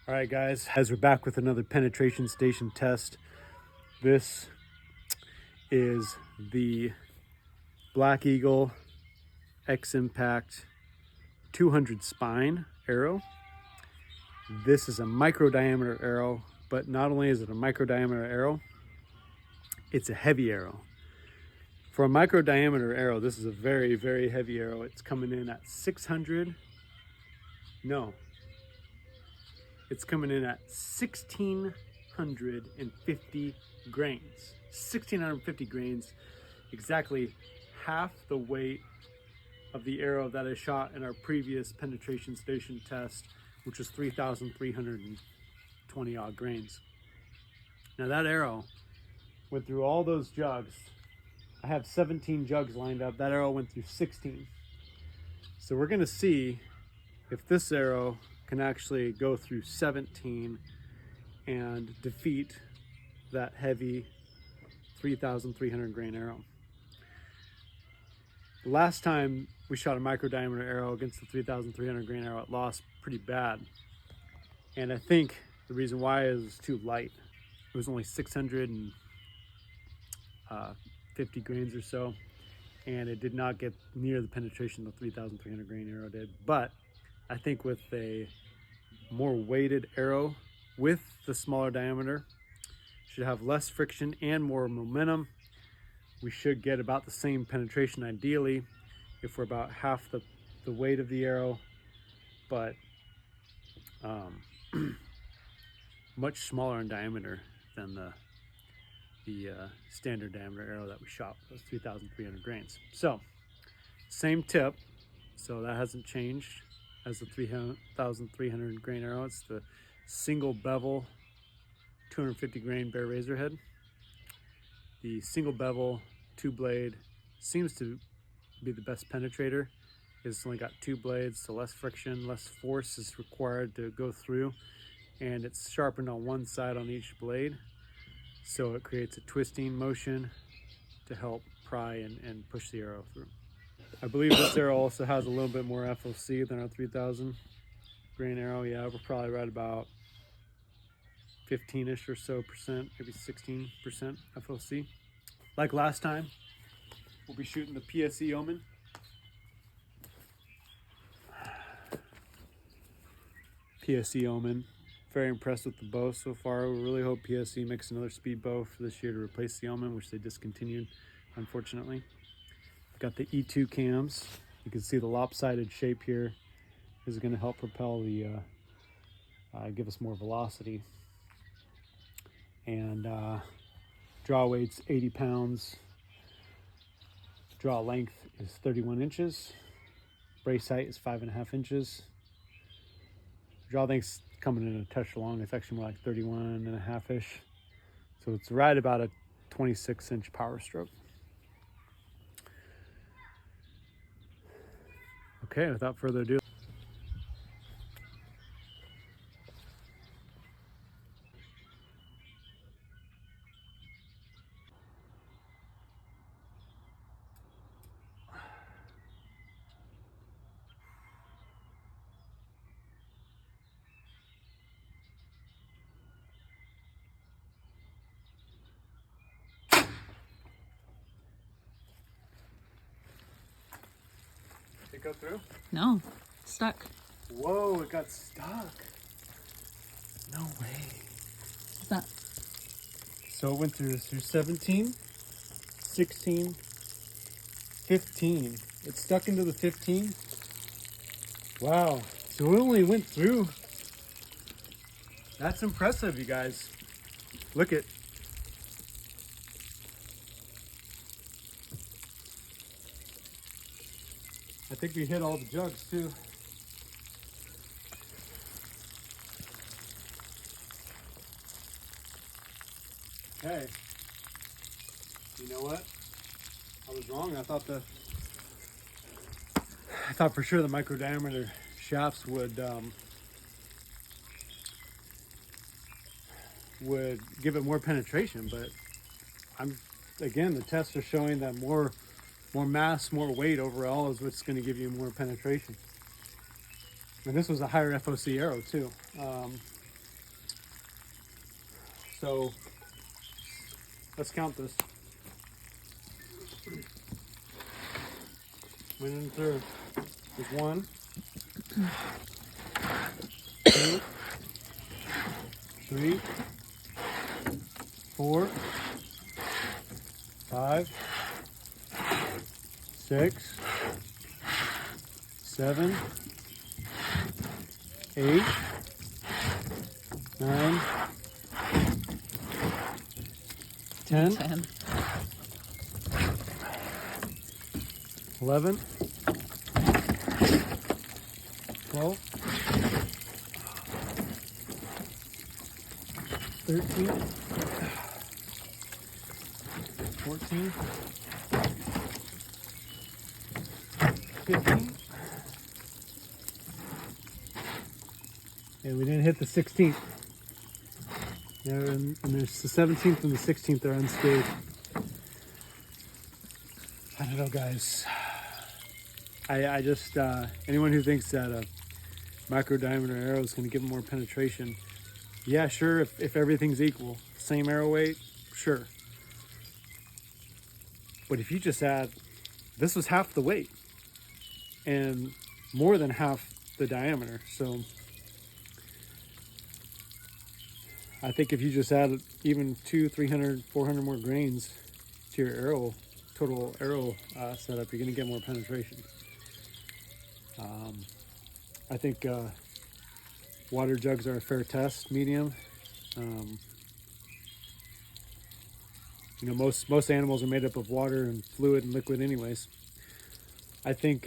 All right, guys, as we're back with another penetration station test. This is the Black Eagle X Impact 200 spine arrow. This is a micro diameter arrow, but not only is it a micro diameter arrow, it's a heavy arrow. For a micro diameter arrow, this is a very, very heavy arrow. It's coming in at 1,650 grains. 1,650 grains, exactly half the weight of the arrow that I shot in our previous penetration station test, which was 3,320 odd grains. Now that arrow went through all those jugs. I have 17 jugs lined up. That arrow went through 16. So we're gonna see if this arrow can actually go through 17 and defeat that heavy 3,300 grain arrow. The last time we shot a micro diameter arrow against the 3,300 grain arrow, it lost pretty bad. And I think the reason why is it was too light. It was only 650 grains or so, and it did not get near the penetration the 3,300 grain arrow did. But I think with a more weighted arrow with the smaller diameter, should have less friction and more momentum. We should get about the same penetration ideally if we're about half the weight of the arrow, but much smaller in diameter than the standard diameter arrow that we shot, those 3,300 grains. So same tip, so that hasn't changed as the 3,300 grain arrow. It's the single bevel 250 grain bare razor head. The single bevel 2-blade seems to be the best penetrator. It's only got 2 blades, so less friction, less force is required to go through, and it's sharpened on one side on each blade, so it creates a twisting motion to help pry and push the arrow through. I believe this arrow also has a little bit more FOC than our 3,000 grain arrow. Yeah, we're probably right about 15-ish or so percent, maybe 16% FOC. Like last time, we'll be shooting the PSE Omen. PSE Omen. Very impressed with the bow so far. We really hope PSE makes another speed bow for this year to replace the Omen, which they discontinued, unfortunately. Got the E2 cams. You can see the lopsided shape here. This is going to help propel the, give us more velocity. And draw weight's 80 pounds. Draw length is 31 inches. Brace height is 5.5 inches. Draw length's coming in a touch long. It's actually more like 31.5-ish. So it's right about a 26-inch power stroke. Okay, without further ado. Did it go through? No, stuck. Whoa, it got stuck. No way. Is that? So it went through 17, 16, 15. It stuck into the 15. Wow. So it only went through. That's impressive, you guys. Look at. I think we hit all the jugs too. Okay. You know what? I was wrong. I thought for sure the micro diameter shafts would give it more penetration, but again, the tests are showing that more mass, more weight overall is what's going to give you more penetration. And this was a higher FOC arrow too. So let's count this. Went in through. There's 1, 2, 3, 4, 5, 6, 7, 8, 9, 10, 10. 11, 12, 13, 14, 15, and we didn't hit the 16th. And there's the 17th and the 16th are unscathed. I don't know, guys. I just, anyone who thinks that a micro diameter arrow is going to give more penetration, yeah, sure, if everything's equal, same arrow weight, sure. But if you just add, this was half the weight and more than half the diameter. So I think if you just add even 200, 300, 400 more grains to your arrow, total arrow setup, you're going to get more penetration. I think water jugs are a fair test medium. You know, most animals are made up of water and fluid and liquid anyways. I think,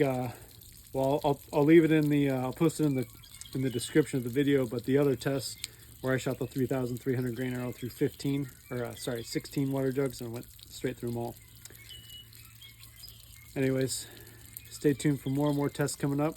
well, I'll leave it in the, I'll post it in the description of the video, but the other test where I shot the 3,300 grain arrow through 16 water jugs and went straight through them all. Anyways, stay tuned for more and more tests coming up.